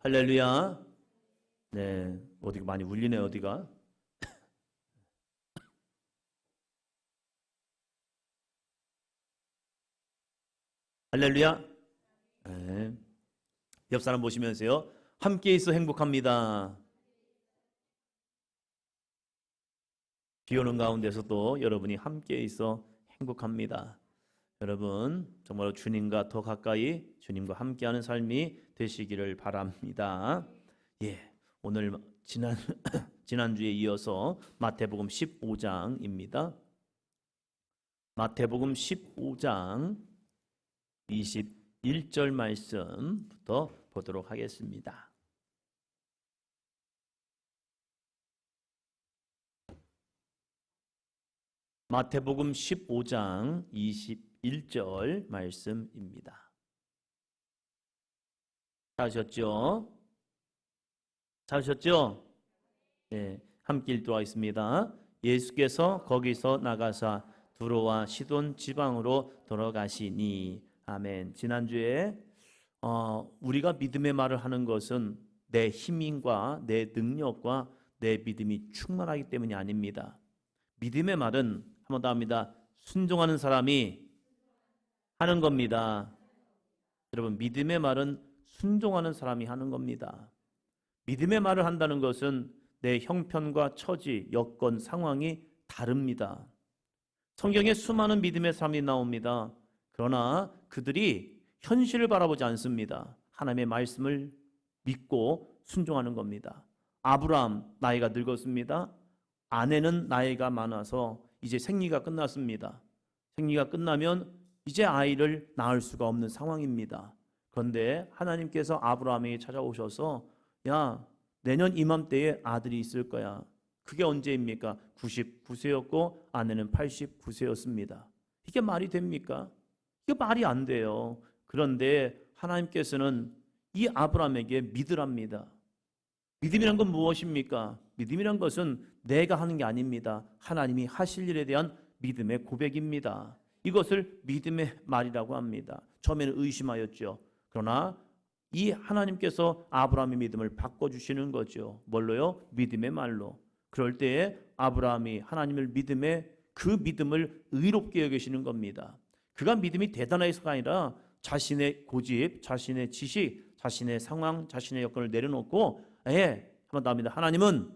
할렐루야. 네, 어디가 많이 울리네, 어디가. 할렐루야. 네. 옆 사람 보시면서요. 함께 있어 행복합니다. 비 오는 가운데서도 여러분이 함께 있어 행복합니다. 여러분, 정말 주님과 더 가까이 주님과 함께하는 삶이 되시기를 바랍니다. 예, 오늘 지난주에 이어서 마태복음 15장입니다. 마태복음 15장 21절 말씀부터 보도록 하겠습니다. 마태복음 15장 21절 말씀입니다. 찾으셨죠? 찾으셨죠? 네, 함께 읽도록 하겠습니다. 예수께서 거기서 나가사 두로와 시돈 지방으로 돌아가시니. 아멘. 지난주에 우리가 믿음의 말을 하는 것은 내 힘과 내 능력과 내 믿음이 충만하기 때문이 아닙니다. 믿음의 말은 한 번 더 합니다. 순종하는 사람이 하는 겁니다. 여러분, 믿음의 말은 순종하는 사람이 하는 겁니다. 믿음의 말을 한다는 것은 내 형편과 처지, 여건, 상황이 다릅니다. 성경에 수많은 믿음의 사람이 나옵니다. 그러나 그들이 현실을 바라보지 않습니다. 하나님의 말씀을 믿고 순종하는 겁니다. 아브라함 나이가 늙었습니다. 아내는 나이가 많아서 이제 생리가 끝났습니다. 생리가 끝나면 이제 아이를 낳을 수가 없는 상황입니다. 그런데 하나님께서 아브라함에게 찾아오셔서 야, 내년 이맘때에 아들이 있을 거야. 그게 언제입니까? 99세였고 아내는 89세였습니다. 이게 말이 됩니까? 이게 말이 안 돼요. 그런데 하나님께서는 이 아브라함에게 믿으랍니다. 믿음이란 건 무엇입니까? 믿음이란 것은 내가 하는 게 아닙니다. 하나님이 하실 일에 대한 믿음의 고백입니다. 이것을 믿음의 말이라고 합니다. 처음에는 의심하였죠. 그러나 이 하나님께서 아브라함의 믿음을 바꿔주시는 거죠. 뭘로요? 믿음의 말로. 그럴 때에 아브라함이 하나님을 그 믿음을 의롭게 여기시는 겁니다. 그가 믿음이 대단해서가 아니라 자신의 고집, 자신의 지식, 자신의 상황, 자신의 여건을 내려놓고 한번 더 합니다. 하나님은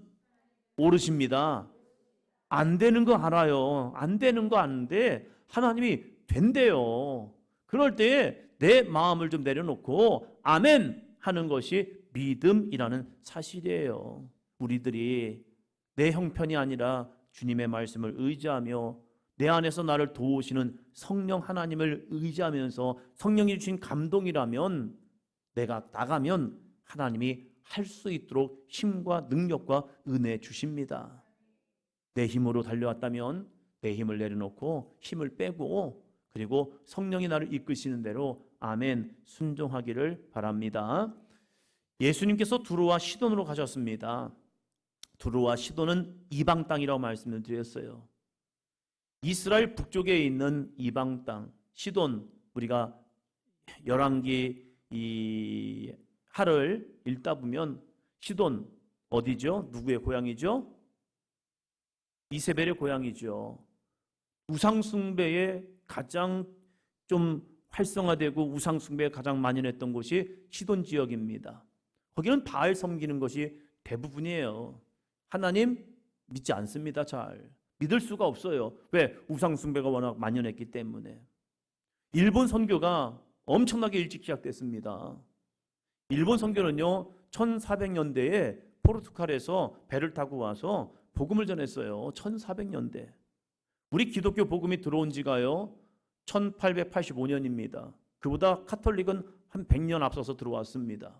오르십니다. 안 되는 거 알아요. 안 되는 거 아는데 하나님이 된대요. 그럴 때에 내 마음을 좀 내려놓고 아멘 하는 것이 믿음이라는 사실이에요. 우리들이 내 형편이 아니라 주님의 말씀을 의지하며 내 안에서 나를 도우시는 성령 하나님을 의지하면서 성령이 주신 감동이라면 내가 나가면 하나님이 할 수 있도록 힘과 능력과 은혜 주십니다. 내 힘으로 달려왔다면 내 힘을 내려놓고 힘을 빼고 그리고 성령이 나를 이끄시는 대로 아멘 순종하기를 바랍니다. 예수님께서 두로와 시돈으로 가셨습니다. 두로와 시돈은 이방 땅이라고 말씀을 드렸어요. 이스라엘 북쪽에 있는 이방 땅 시돈, 우리가 열왕기 이 하를 읽다 보면 시돈 어디죠? 누구의 고향이죠? 이세벨의 고향이죠. 우상숭배에 가장 좀 활성화되고 우상숭배에 가장 만연했던 곳이 시돈 지역입니다. 거기는 바알 섬기는 것이 대부분이에요. 하나님 믿지 않습니다. 잘 믿을 수가 없어요. 왜? 우상숭배가 워낙 만연했기 때문에. 일본 선교가 엄청나게 일찍 시작됐습니다. 일본 선교는요 1400년대에 포르투갈에서 배를 타고 와서 복음을 전했어요. 1400년대. 우리 기독교 복음이 들어온 지가요 1885년입니다. 그보다 카톨릭은 한 100년 앞서서 들어왔습니다.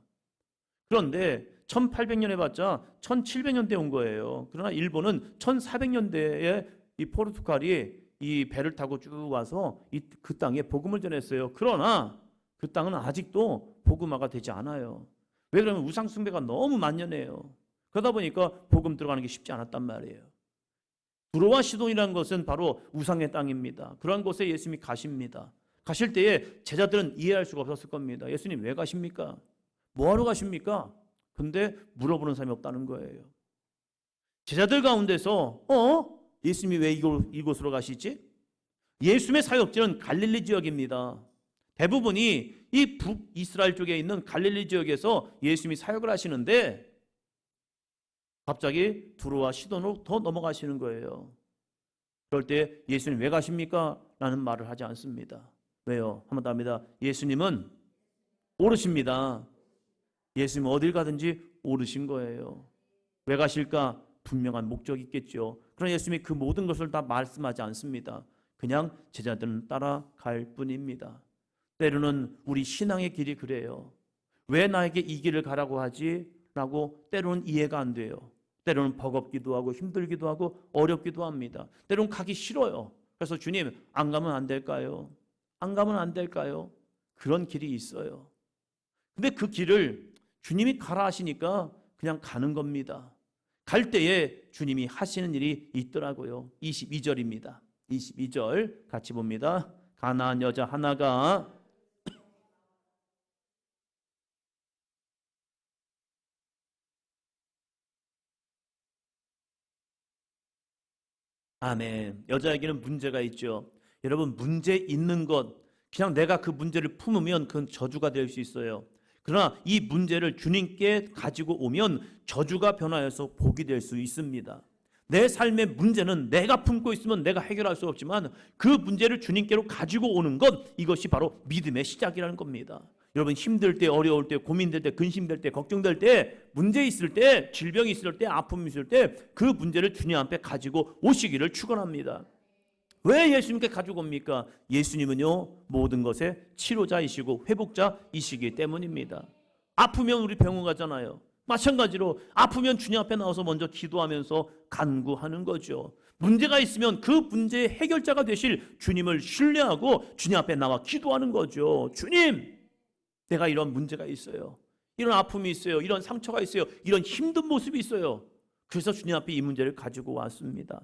그런데 1800년 해봤자 1700년대 온 거예요. 그러나 일본은 1400년대에 이 포르투갈이 이 배를 타고 쭉 와서 그 땅에 복음을 전했어요. 그러나 그 땅은 아직도 복음화가 되지 않아요. 왜 그러면 우상숭배가 너무 만연해요. 그러다 보니까 복음 들어가는 게 쉽지 않았단 말이에요. 두로와 시돈이라는 것은 바로 우상의 땅입니다. 그러한 곳에 예수님이 가십니다. 가실 때에 제자들은 이해할 수가 없었을 겁니다. 예수님 왜 가십니까? 뭐하러 가십니까? 근데 물어보는 사람이 없다는 거예요. 제자들 가운데서 예수님이 왜 이곳으로 가시지? 예수님의 사역지는 갈릴리 지역입니다. 대부분이 이 북이스라엘 쪽에 있는 갈릴리 지역에서 예수님이 사역을 하시는데 갑자기 두로와 시돈으로 더 넘어가시는 거예요. 그럴 때 예수님 왜 가십니까? 라는 말을 하지 않습니다. 왜요? 한 번 더 합니다. 예수님은 오르십니다. 예수님은 어딜 가든지 오르신 거예요. 왜 가실까? 분명한 목적이 있겠죠. 그러나 예수님이 그 모든 것을 다 말씀하지 않습니다. 그냥 제자들은 따라갈 뿐입니다. 때로는 우리 신앙의 길이 그래요. 왜 나에게 이 길을 가라고 하지? 라고 때로는 이해가 안 돼요. 때로는 버겁기도 하고 힘들기도 하고 어렵기도 합니다. 때로는 가기 싫어요. 그래서 주님 안 가면 안 될까요? 안 가면 안 될까요? 그런 길이 있어요. 근데 그 길을 주님이 가라 하시니까 그냥 가는 겁니다. 갈 때에 주님이 하시는 일이 있더라고요. 22절입니다. 22절 같이 봅니다. 가나안 여자 하나가 아멘. 여자에게는 문제가 있죠. 여러분 문제 있는 것 그냥 내가 그 문제를 품으면 그건 저주가 될 수 있어요. 그러나 이 문제를 주님께 가지고 오면 저주가 변화해서 복이 될 수 있습니다. 내 삶의 문제는 내가 품고 있으면 내가 해결할 수 없지만 그 문제를 주님께로 가지고 오는 것 이것이 바로 믿음의 시작이라는 겁니다. 여러분 힘들 때 어려울 때 고민될 때 근심될 때 걱정될 때 문제 있을 때 질병이 있을 때 아픔이 있을 때 그 문제를 주님 앞에 가지고 오시기를 축원합니다. 왜 예수님께 가지고 옵니까? 예수님은요 모든 것의 치료자이시고 회복자이시기 때문입니다. 아프면 우리 병원 가잖아요. 마찬가지로 아프면 주님 앞에 나와서 먼저 기도하면서 간구하는 거죠. 문제가 있으면 그 문제의 해결자가 되실 주님을 신뢰하고 주님 앞에 나와 기도하는 거죠. 주님, 내가 이런 문제가 있어요. 이런 아픔이 있어요. 이런 상처가 있어요. 이런 힘든 모습이 있어요. 그래서 주님 앞에 이 문제를 가지고 왔습니다.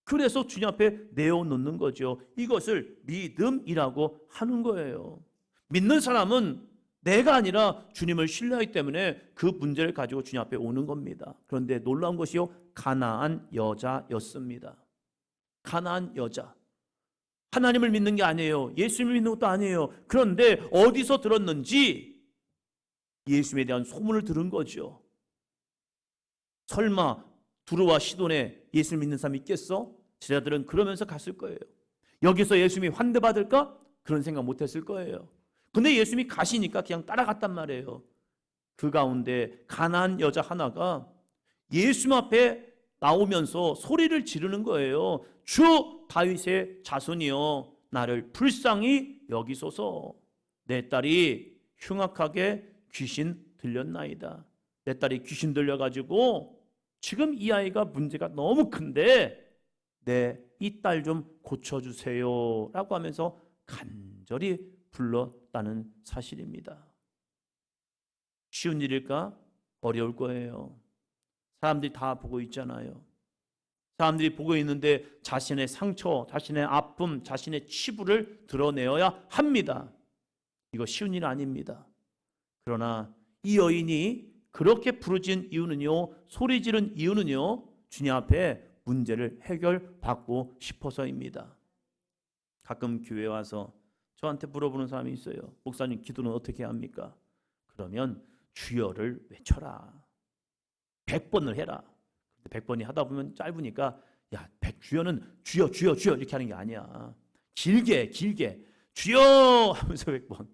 그래서 주님 앞에 내어놓는 거죠. 이것을 믿음이라고 하는 거예요. 믿는 사람은 내가 아니라 주님을 신뢰하기 때문에 그 문제를 가지고 주님 앞에 오는 겁니다. 그런데 놀라운 것이요, 가나안 여자였습니다. 가나안 여자. 하나님을 믿는 게 아니에요. 예수님을 믿는 것도 아니에요. 그런데 어디서 들었는지 예수님에 대한 소문을 들은 거죠. 설마 두루와 시돈에 예수를 믿는 사람이 있겠어? 제자들은 그러면서 갔을 거예요. 여기서 예수님이 환대받을까? 그런 생각 못했을 거예요. 근데 예수님이 가시니까 그냥 따라갔단 말이에요. 그 가운데 가나안 여자 하나가 예수님 앞에 나오면서 소리를 지르는 거예요. 주 다윗의 자손이여 나를 불쌍히 여기소서. 내 딸이 흉악하게 귀신 들렸나이다. 내 딸이 귀신 들려가지고 지금 이 아이가 문제가 너무 큰데 내 이 딸 좀 고쳐주세요 라고 하면서 간절히 불렀다는 사실입니다. 쉬운 일일까? 어려울 거예요. 사람들이 다 보고 있잖아요. 사람들이 보고 있는데 자신의 상처, 자신의 아픔, 자신의 치부를 드러내어야 합니다. 이거 쉬운 일 아닙니다. 그러나 이 여인이 그렇게 부르짖은 이유는요, 소리 지른 이유는요, 주님 앞에 문제를 해결받고 싶어서입니다. 가끔 교회 와서 저한테 물어보는 사람이 있어요. 목사님 기도는 어떻게 합니까? 그러면 주여를 외쳐라. 100번을 해라. 100번이 하다 보면 짧으니까 야, 주여는 주여 주여 주여 이렇게 하는 게 아니야. 길게 주여 하면서 100번.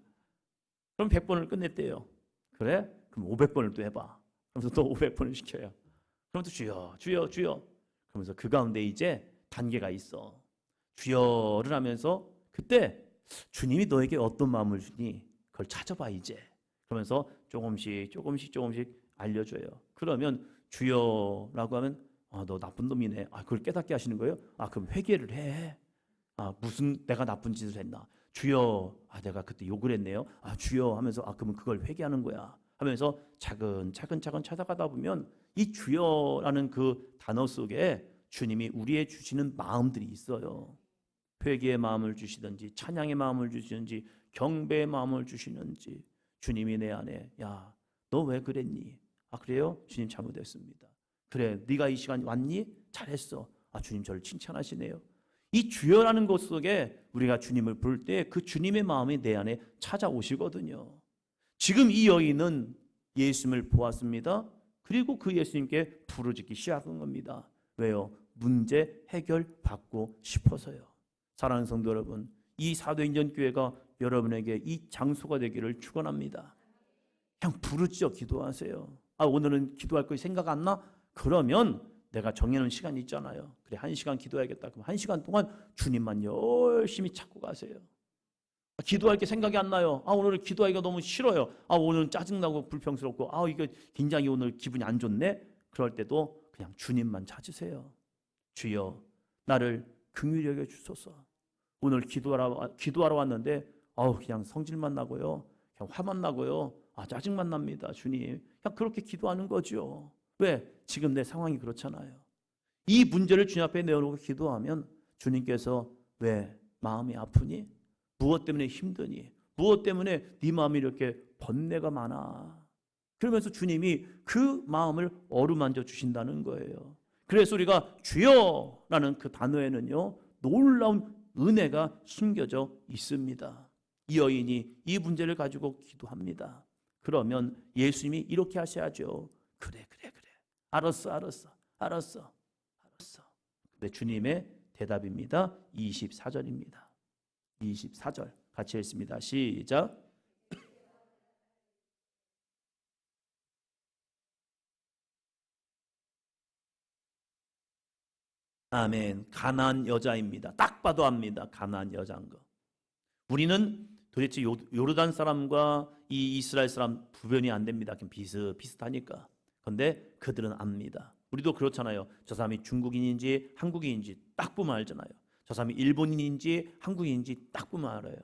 그럼 100번을 끝냈대요. 그래? 그럼 500번을 또 해봐. 그러면서 또 500번을 시켜요. 그럼 또 주여 주여 주여. 그러면서 그 가운데 이제 단계가 있어. 주여를 하면서 그때 주님이 너에게 어떤 마음을 주니 그걸 찾아봐 이제. 그러면서 조금씩 알려줘요. 그러면 주여라고 하면 너 나쁜 놈이네. 그걸 깨닫게 하시는 거예요? 그럼 회개를 해. 무슨 내가 나쁜 짓을 했나? 주여, 내가 그때 욕을 했네요. 주여 하면서 그러면 그걸 회개하는 거야. 하면서 차근차근 찾아가다 보면 이 주여라는 그 단어 속에 주님이 우리의 주시는 마음들이 있어요. 회개의 마음을 주시든지 찬양의 마음을 주시든지 경배의 마음을 주시는지 주님이 내 안에 야 너 왜 그랬니? 아 그래요? 주님 잘못했습니다. 그래 네가 이 시간 왔니? 잘했어. 아 주님 저를 칭찬하시네요. 이 주여라는 것 속에 우리가 주님을 부를 때 그 주님의 마음이 내 안에 찾아오시거든요. 지금 이 여인은 예수님을 보았습니다. 그리고 그 예수님께 부르짖기 시작한 겁니다. 왜요? 문제 해결받고 싶어서요. 사랑하는 성도 여러분, 이 사도행전 교회가 여러분에게 이 장소가 되기를 축원합니다. 그냥 부르짖어 기도하세요. 아 오늘은 기도할 거 생각 안 나? 그러면 내가 정해놓은 시간이 있잖아요. 그래 1시간 기도해야겠다. 그럼 1시간 동안 주님만 열심히 찾고 가세요. 기도할 게 생각이 안 나요. 아 오늘 기도하기가 너무 싫어요. 아 오늘은 짜증나고 불평스럽고 아 이거 굉장히 오늘 기분이 안 좋네. 그럴 때도 그냥 주님만 찾으세요. 주여 나를 긍휼히 여겨 주소서. 오늘 기도하러 왔는데 그냥 성질만 나고요. 그냥 화만 나고요. 아 짜증만 납니다. 주님. 그냥 그렇게 기도하는 거죠. 왜? 지금 내 상황이 그렇잖아요. 이 문제를 주님 앞에 내어놓고 기도하면 주님께서 왜 마음이 아프니? 무엇 때문에 힘드니? 무엇 때문에 네 마음이 이렇게 번뇌가 많아? 그러면서 주님이 그 마음을 어루만져 주신다는 거예요. 그래서 우리가 주여라는 그 단어에는요 놀라운 은혜가 숨겨져 있습니다. 이 여인이 이 문제를 가지고 기도합니다. 그러면 예수님이 이렇게 하셔야죠. 그래. 알았어. 근데 주님의 대답입니다. 24절입니다. 24절 같이 읽습니다. 시작. 아멘. 가나안 여자입니다. 딱 봐도 압니다. 가나안 여자인 거. 우리는 도대체 요르단 사람과 이 이스라엘 사람 구별이 안 됩니다. 비슷하니까. 그런데 그들은 압니다. 우리도 그렇잖아요. 저 사람이 중국인인지 한국인인지 딱 보면 알잖아요. 저 사람이 일본인인지 한국인인지 딱 보면 알아요.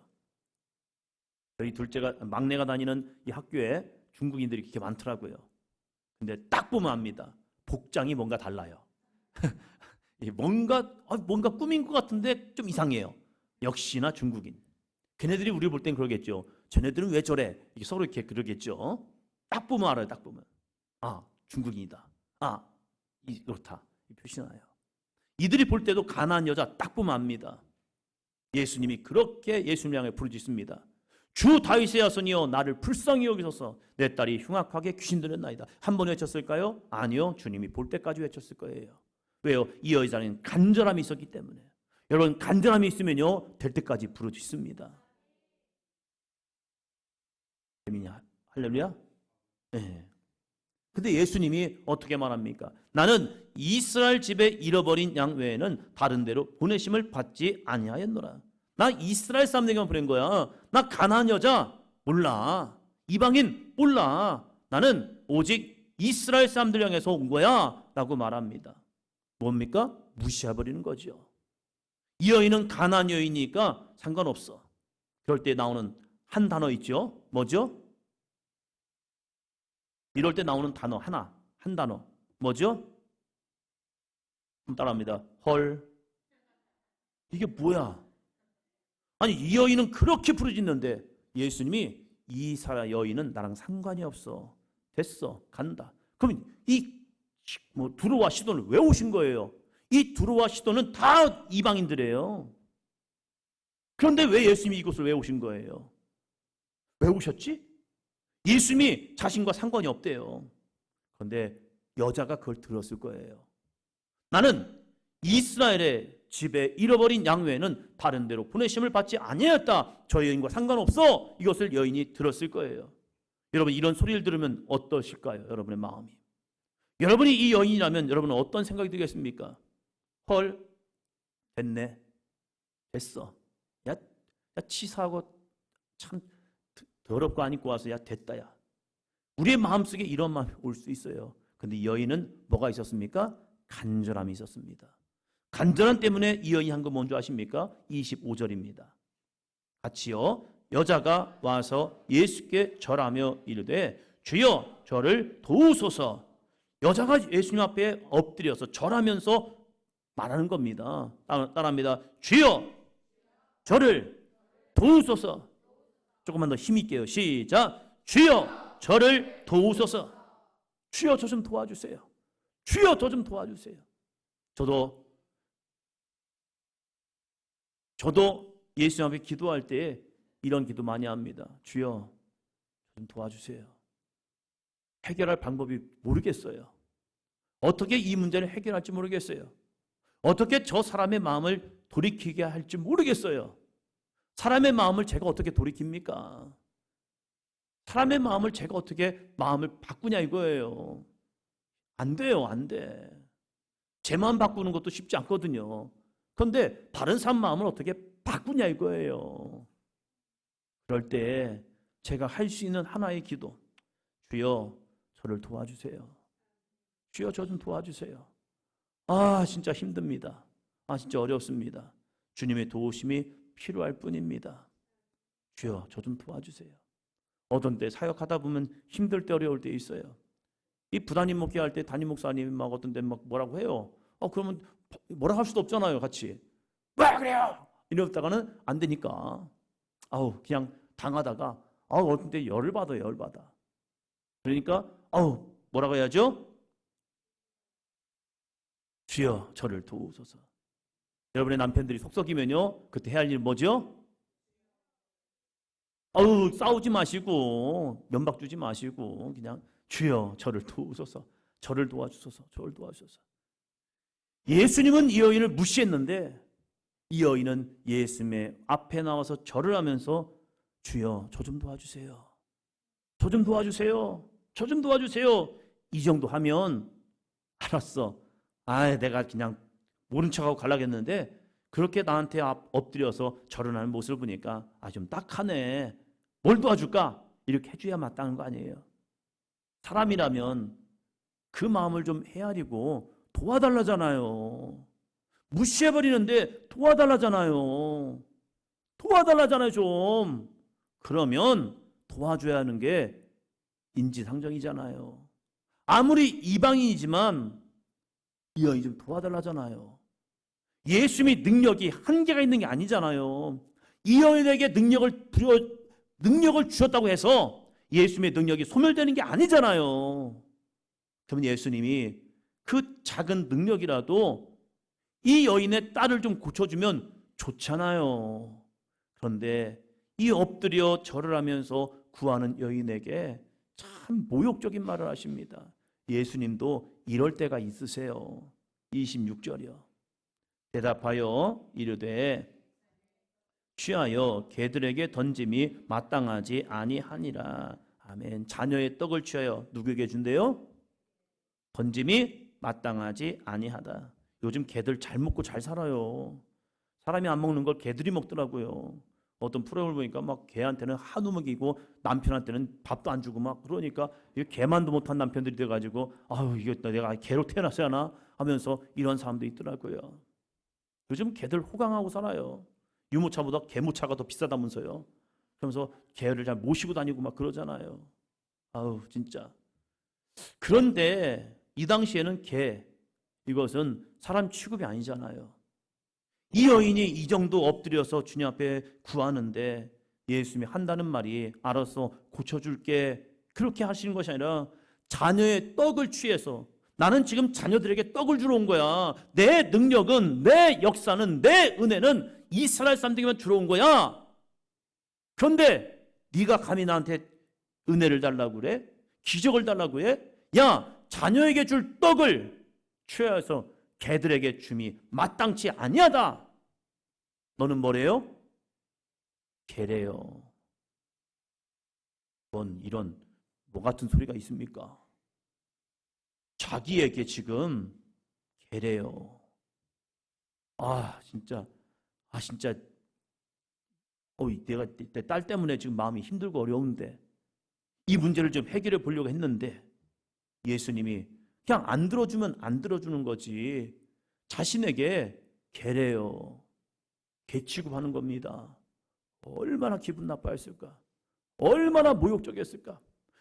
저희 막내가 다니는 이 학교에 중국인들이 그렇게 많더라고요. 근데 딱 보면 압니다. 복장이 뭔가 달라요. 뭔가 꾸민 것 같은데 좀 이상해요. 역시나 중국인. 걔네들이 우리 볼 땐 그러겠죠. 쟤네들은 왜 저래? 이게 서로 이렇게 그러겠죠. 딱 보면 알아요. 딱 보면. 아 중국인이다. 아 이렇다. 이 표시나요. 이들이 볼 때도 가난한 여자 딱 보면 압니다. 예수님이 그렇게 예수님을 향해 부르짖습니다. 주 다윗의 자손이여 나를 불쌍히 여기소서. 내 딸이 흉악하게 귀신 들렸나이다. 한 번 외쳤을까요? 아니요. 주님이 볼 때까지 외쳤을 거예요. 왜요? 이 여자는 간절함이 있었기 때문에. 여러분 간절함이 있으면요 될 때까지 부르짖습니다. 할렐루야? 네. 근데 예수님이 어떻게 말합니까? 나는 이스라엘 집에 잃어버린 양 외에는 다른 데로 보내심을 받지 아니하였노라. 나 이스라엘 사람들에게만 보낸 거야. 나 가나안 여자 몰라. 이방인 몰라. 나는 오직 이스라엘 사람들 향해서 온 거야 라고 말합니다. 뭡니까? 무시해버리는 거죠. 이 여인은 가나안 여인이니까 상관없어. 그럴 때 나오는 한 단어 있죠. 뭐죠? 이럴 때 나오는 단어 한 단어 뭐죠? 따라합니다. 헐. 이게 뭐야? 아니 이 여인은 그렇게 부르짖는데 예수님이 이 여인은 나랑 상관이 없어. 됐어. 간다. 그러면 이 두로와 시돈을 왜 오신 거예요? 이 두로와 시돈은 다 이방인들이에요. 그런데 왜 예수님이 이곳을 왜 오신 거예요? 왜 오셨지? 예수님이 자신과 상관이 없대요. 그런데 여자가 그걸 들었을 거예요. 나는 이스라엘의 집에 잃어버린 양 외에는 다른 데로 보내심을 받지 아니하였다. 저 여인과 상관없어. 이것을 여인이 들었을 거예요. 여러분 이런 소리를 들으면 어떠실까요? 여러분의 마음이. 여러분이 이 여인이라면 여러분은 어떤 생각이 들겠습니까? 헐 됐네. 됐어. 야 치사하고 참 더럽고 안 입고 와서 야 됐다 야. 우리의 마음속에 이런 마음이 올 수 있어요. 근데 여인은 뭐가 있었습니까? 간절함이 있었습니다. 간절함 때문에 이 여인이 한 거 뭔지 아십니까? 25절입니다. 같이요. 여자가 와서 예수께 절하며 이르되 주여 저를 도우소서. 여자가 예수님 앞에 엎드려서 절하면서 말하는 겁니다. 따라합니다. 주여 저를 도우소서. 조금만 더 힘있게요. 시작. 주여 저를 도우소서. 주여 저 좀 도와주세요. 주여 저 좀 도와주세요. 저도 예수님 앞에 기도할 때 이런 기도 많이 합니다. 주여 좀 도와주세요. 해결할 방법이 모르겠어요. 어떻게 이 문제를 해결할지 모르겠어요. 어떻게 저 사람의 마음을 돌이키게 할지 모르겠어요. 사람의 마음을 제가 어떻게 돌이킵니까? 사람의 마음을 제가 어떻게 마음을 바꾸냐 이거예요. 안 돼요, 안 돼. 제 마음 바꾸는 것도 쉽지 않거든요. 그런데 다른 사람 마음을 어떻게 바꾸냐 이거예요. 그럴 때 제가 할 수 있는 하나의 기도, 주여 저를 도와주세요. 주여 저 좀 도와주세요. 아 진짜 힘듭니다. 아 진짜 어렵습니다. 주님의 도우심이 필요할 뿐입니다. 주여 저 좀 도와주세요. 어떤 때 사역하다 보면 힘들 때 어려울 때 있어요. 이 부담임 목회할 때 담임 목사님이 막 어떤 때 막 뭐라고 해요. 그러면 뭐라 할 수도 없잖아요. 같이 왜 그래요? 이러다가는 안 되니까 그냥 당하다가 어떤 때 열을 받아요. 열 받아. 그러니까 뭐라고 해야죠? 주여 저를 도우소서. 여러분의 남편들이 속썩이면요 그때 해야 할 일 뭐죠? 싸우지 마시고 면박 주지 마시고 그냥 주여 저를 도우소서. 저를 도와주소서. 저를 도와주소서. 예수님은 이 여인을 무시했는데 이 여인은 예수님의 앞에 나와서 절을 하면서 주여 저 좀 도와주세요. 저 좀 도와주세요. 저 좀 도와주세요. 이 정도 하면 알았어. 내가 그냥 모른 척하고 가려겠는데 그렇게 나한테 엎드려서 절을 하는 모습을 보니까 좀 딱하네. 뭘 도와줄까? 이렇게 해줘야 마땅한 거 아니에요. 사람이라면 그 마음을 좀 헤아리고 도와달라잖아요. 무시해버리는데 도와달라잖아요. 도와달라잖아요 좀. 그러면 도와줘야 하는 게 인지상정이잖아요. 아무리 이방인이지만 이 여인이 좀 도와달라잖아요. 예수님이 능력이 한계가 있는 게 아니잖아요. 이 여인에게 능력을 주셨다고 해서 예수님의 능력이 소멸되는 게 아니잖아요. 그러면 예수님이 그 작은 능력이라도 이 여인의 딸을 좀 고쳐주면 좋잖아요. 그런데 이 엎드려 절을 하면서 구하는 여인에게 참 모욕적인 말을 하십니다. 예수님도 이럴 때가 있으세요. 26절이요. 대답하여 이르되 취하여 개들에게 던짐이 마땅하지 아니하니라. 아멘. 자녀의 떡을 취하여 누구에게 준대요? 던짐이 마땅하지 아니하다. 요즘 개들 잘 먹고 잘 살아요. 사람이 안 먹는 걸 개들이 먹더라고요. 어떤 프로그램을 보니까 막 개한테는 한우 먹이고 남편한테는 밥도 안 주고 막 그러니까 개만도 못한 남편들이 돼가지고 이게 내가 개로 태어났어야 하나 하면서 이런 사람도 있더라고요. 요즘 개들 호강하고 살아요. 유모차보다 개모차가 더 비싸다면서요. 그러면서 개를 잘 모시고 다니고 막 그러잖아요. 진짜. 그런데 이 당시에는 이것은 사람 취급이 아니잖아요. 이 여인이 이 정도 엎드려서 주님 앞에 구하는데 예수님이 한다는 말이 알아서 고쳐줄게 그렇게 하시는 것이 아니라 자녀의 떡을 취해서 나는 지금 자녀들에게 떡을 주러 온 거야. 내 능력은, 내 역사는, 내 은혜는 이스라엘 사람들에게만 주러 온 거야. 그런데 네가 감히 나한테 은혜를 달라고 그래? 기적을 달라고 해? 야, 자녀에게 줄 떡을 취해서 개들에게 줌이 마땅치 아니하다. 너는 뭐래요? 개래요. 이런 뭐 같은 소리가 있습니까? 자기에게 지금 개래요. 진짜 내가 내 딸 때문에 지금 마음이 힘들고 어려운데 이 문제를 좀 해결해 보려고 했는데 예수님이 그냥 안 들어주면 안 들어주는 거지 자신에게 개래요. 개 취급하는 겁니다. 얼마나 기분 나빠했을까? 얼마나 모욕적이었을까?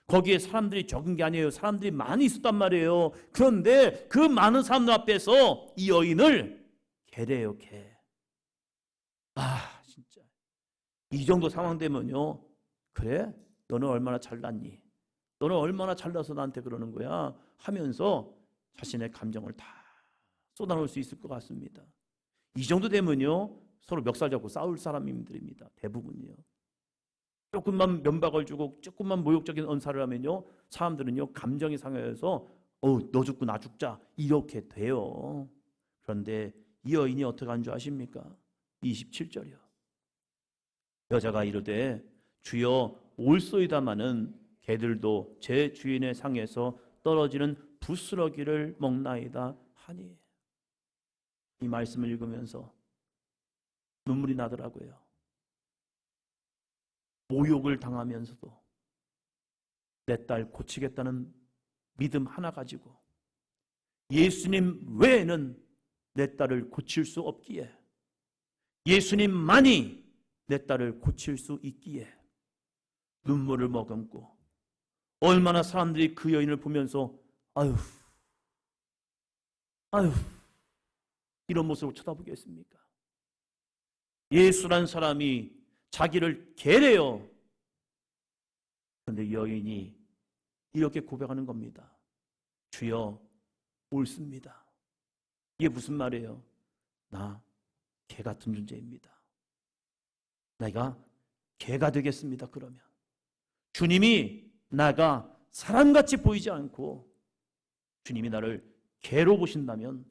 거기에 사람들이 적은 게 아니에요. 사람들이 많이 있었단 말이에요. 그런데 그 많은 사람들 앞에서 이 여인을 개래요, 개. 진짜. 이 정도 상황 되면요. 그래? 너는 얼마나 잘났니? 너는 얼마나 잘나서 나한테 그러는 거야 하면서 자신의 감정을 다 쏟아놓을 수 있을 것 같습니다. 이 정도 되면요 서로 멱살 잡고 싸울 사람들입니다. 대부분이요. 조금만 면박을 주고 조금만 모욕적인 언사를 하면요 사람들은요 감정이 상해서 너 죽고 나 죽자 이렇게 돼요. 그런데 이 여인이 어떻게 한 줄 아십니까? 27절이요. 여자가 이르되 주여 올소이다마는 개들도 제 주인의 상에서 떨어지는 부스러기를 먹나이다 하니. 이 말씀을 읽으면서 눈물이 나더라고요. 모욕을 당하면서도 내 딸 고치겠다는 믿음 하나 가지고 예수님 외에는 내 딸을 고칠 수 없기에, 예수님만이 내 딸을 고칠 수 있기에 눈물을 머금고 얼마나 사람들이 그 여인을 보면서 아유 이런 모습으로 쳐다보겠습니까? 예수란 사람이 자기를 개래요. 그런데 여인이 이렇게 고백하는 겁니다. 주여 옳습니다. 이게 무슨 말이에요? 나 개 같은 존재입니다. 내가 개가 되겠습니다. 그러면 주님이 나가 사람같이 보이지 않고 주님이 나를 개로 보신다면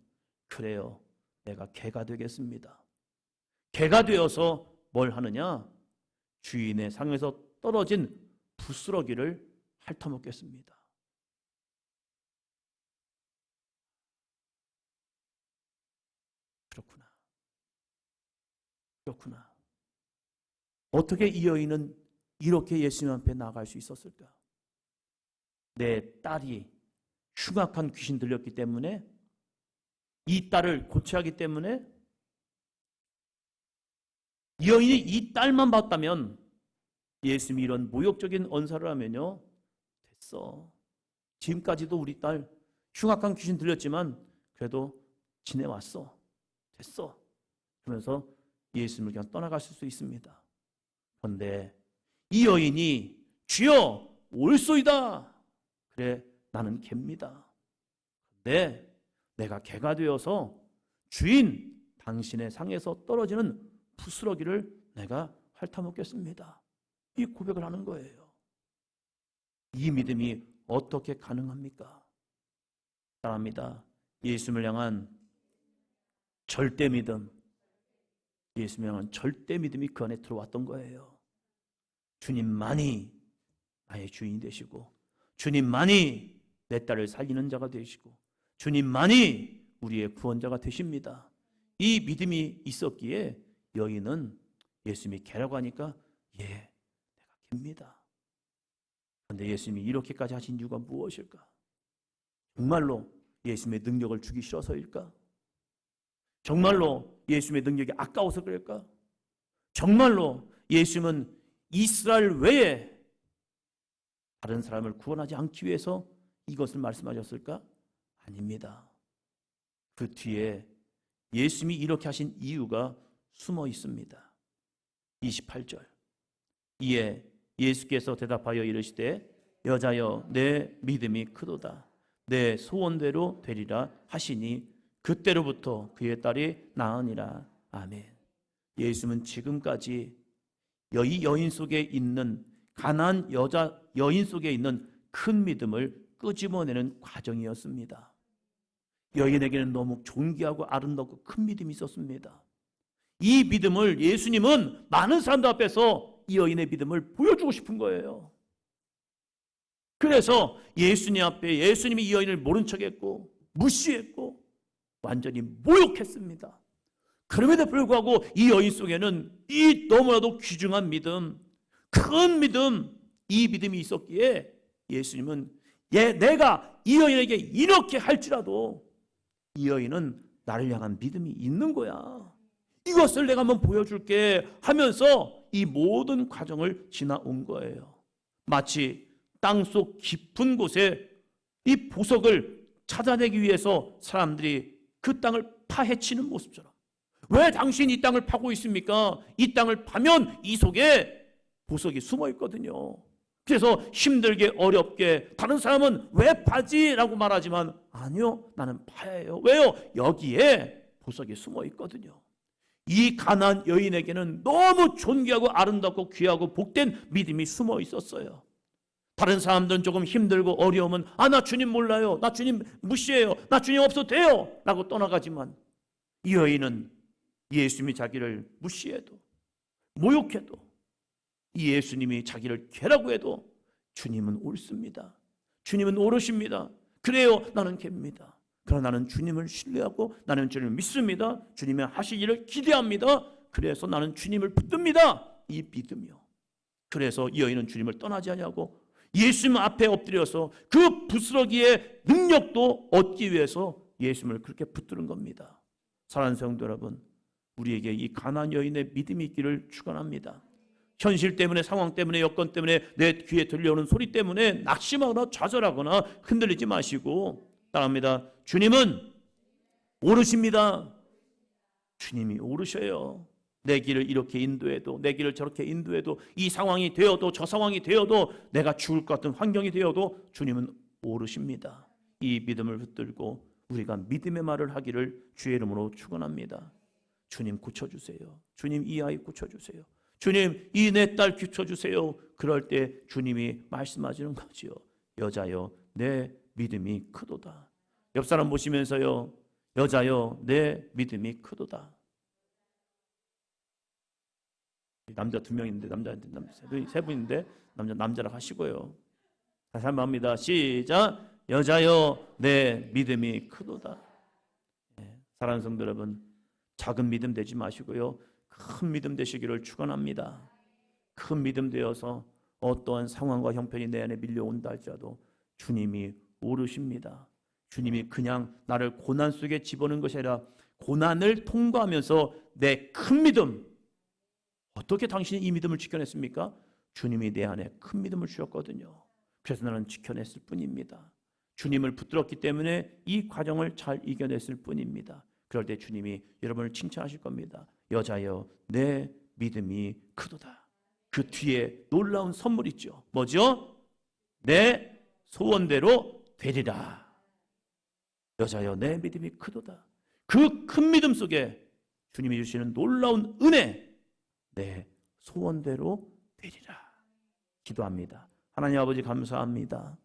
그래요. 내가 개가 되겠습니다. 개가 되어서 뭘 하느냐? 주인의 상에서 떨어진 부스러기를 핥아먹겠습니다. 그렇구나. 어떻게 이 여인은 이렇게 예수님 앞에 나아갈 수 있었을까? 내 딸이 흉악한 귀신 들렸기 때문에, 이 딸을 고쳐야 하기 때문에, 이 여인이 이 딸만 봤다면 예수님이 이런 모욕적인 언사를 하면요 됐어. 지금까지도 우리 딸 흉악한 귀신 들렸지만 그래도 지내왔어. 됐어. 그러면서 예수님을 그냥 떠나갔을 수 있습니다. 그런데 이 여인이 주여 옳소이다. 그래 나는 개입니다. 근데 내가 개가 되어서 주인 당신의 상에서 떨어지는 부스러기를 내가 핥아먹겠습니다. 이 고백을 하는 거예요. 이 믿음이 어떻게 가능합니까? 사랑합니다. 예수님을 향한 절대 믿음, 예수님을 향한 절대 믿음이 그 안에 들어왔던 거예요. 주님만이 나의 주인이 되시고, 주님만이 내 딸을 살리는 자가 되시고, 주님만이 우리의 구원자가 되십니다. 이 믿음이 있었기에 여인은 예수님이 개라고 하니까 내가 개입니다. 그런데 예수님이 이렇게까지 하신 이유가 무엇일까? 정말로 예수님의 능력을 주기 싫어서일까? 정말로 예수님의 능력이 아까워서 그럴까? 정말로 예수님은 이스라엘 외에 다른 사람을 구원하지 않기 위해서 이것을 말씀하셨을까? 아닙니다. 그 뒤에 예수님이 이렇게 하신 이유가 숨어 있습니다. 28절. 이에 예수께서 대답하여 이르시되 여자여 내 믿음이 크도다. 내 소원대로 되리라 하시니 그때로부터 그의 딸이 나으니라. 아멘. 예수님은 지금까지 이 여인 속에 있는 가난한 여인 속에 있는 큰 믿음을 끄집어내는 과정이었습니다. 여인에게는 너무 존귀하고 아름답고 큰 믿음이 있었습니다. 이 믿음을 예수님은 많은 사람들 앞에서 이 여인의 믿음을 보여주고 싶은 거예요. 그래서 예수님 앞에 예수님이 이 여인을 모른 척했고 무시했고 완전히 모욕했습니다. 그럼에도 불구하고 이 여인 속에는 이 너무나도 귀중한 믿음, 큰 믿음, 이 믿음이 있었기에 예수님은 내가 이 여인에게 이렇게 할지라도 이 여인은 나를 향한 믿음이 있는 거야. 이것을 내가 한번 보여줄게 하면서 이 모든 과정을 지나온 거예요. 마치 땅속 깊은 곳에 이 보석을 찾아내기 위해서 사람들이 그 땅을 파헤치는 모습처럼. 왜 당신이 이 땅을 파고 있습니까? 이 땅을 파면 이 속에 보석이 숨어 있거든요. 그래서 힘들게 어렵게 다른 사람은 왜 파지라고 말하지만 아니요, 나는 파예요. 왜요? 여기에 보석이 숨어 있거든요. 이 가나안 여인에게는 너무 존귀하고 아름답고 귀하고 복된 믿음이 숨어 있었어요. 다른 사람들은 조금 힘들고 어려우면 나 주님 몰라요, 나 주님 무시해요, 나 주님 없어도 돼요 라고 떠나가지만 이 여인은 예수님이 자기를 무시해도 모욕해도 이 예수님이 자기를 개라고 해도 주님은 옳습니다. 주님은 옳으십니다. 그래요, 나는 개입니다. 그러나 나는 주님을 신뢰하고 나는 주님을 믿습니다. 주님의 하실 일을 기대합니다. 그래서 나는 주님을 붙듭니다. 이 믿음이요. 그래서 이 여인은 주님을 떠나지 아니하고 예수님 앞에 엎드려서 그 부스러기의 능력도 얻기 위해서 예수님을 그렇게 붙드는 겁니다. 사랑하는 성도 여러분, 우리에게 이 가나안 여인의 믿음이 있기를 축원합니다. 현실 때문에, 상황 때문에, 여건 때문에, 내 귀에 들려오는 소리 때문에 낙심하거나 좌절하거나 흔들리지 마시고 따라합니다. 주님은 오르십니다. 주님이 오르셔요. 내 길을 이렇게 인도해도, 내 길을 저렇게 인도해도, 이 상황이 되어도 저 상황이 되어도, 내가 죽을 것 같은 환경이 되어도 주님은 오르십니다. 이 믿음을 붙들고 우리가 믿음의 말을 하기를 주의 이름으로 축원합니다. 주님 고쳐주세요. 주님 이 아이 고쳐주세요. 주님 이 내 딸 고쳐주세요. 그럴 때 주님이 말씀하시는 거지요. 여자여 내 믿음이 크도다. 옆 사람 보시면서요, 여자여 내 믿음이 크도다. 남자 2명인데 남자 세 분인데 남자라 하시고요. 다시 한번 합니다. 시작. 여자여 내 믿음이 크도다. 사랑하는 성도 여러분, 작은 믿음 되지 마시고요, 큰 믿음 되시기를 축원합니다. 큰 믿음 되어서 어떠한 상황과 형편이 내 안에 밀려온다 할지라도 주님이 오르십니다. 주님이 그냥 나를 고난 속에 집어넣은 것이 아니라 고난을 통과하면서 내 큰 믿음, 어떻게 당신이 이 믿음을 지켜냈습니까? 주님이 내 안에 큰 믿음을 주셨거든요. 그래서 나는 지켜냈을 뿐입니다. 주님을 붙들었기 때문에 이 과정을 잘 이겨냈을 뿐입니다. 그럴 때 주님이 여러분을 칭찬하실 겁니다. 여자여 내 믿음이 크도다. 그 뒤에 놀라운 선물 있죠. 뭐죠? 내 소원대로 되리라. 여자여 내 믿음이 크도다. 그 큰 믿음 속에 주님이 주시는 놀라운 은혜, 내 소원대로 되리라. 기도합니다. 하나님 아버지 감사합니다.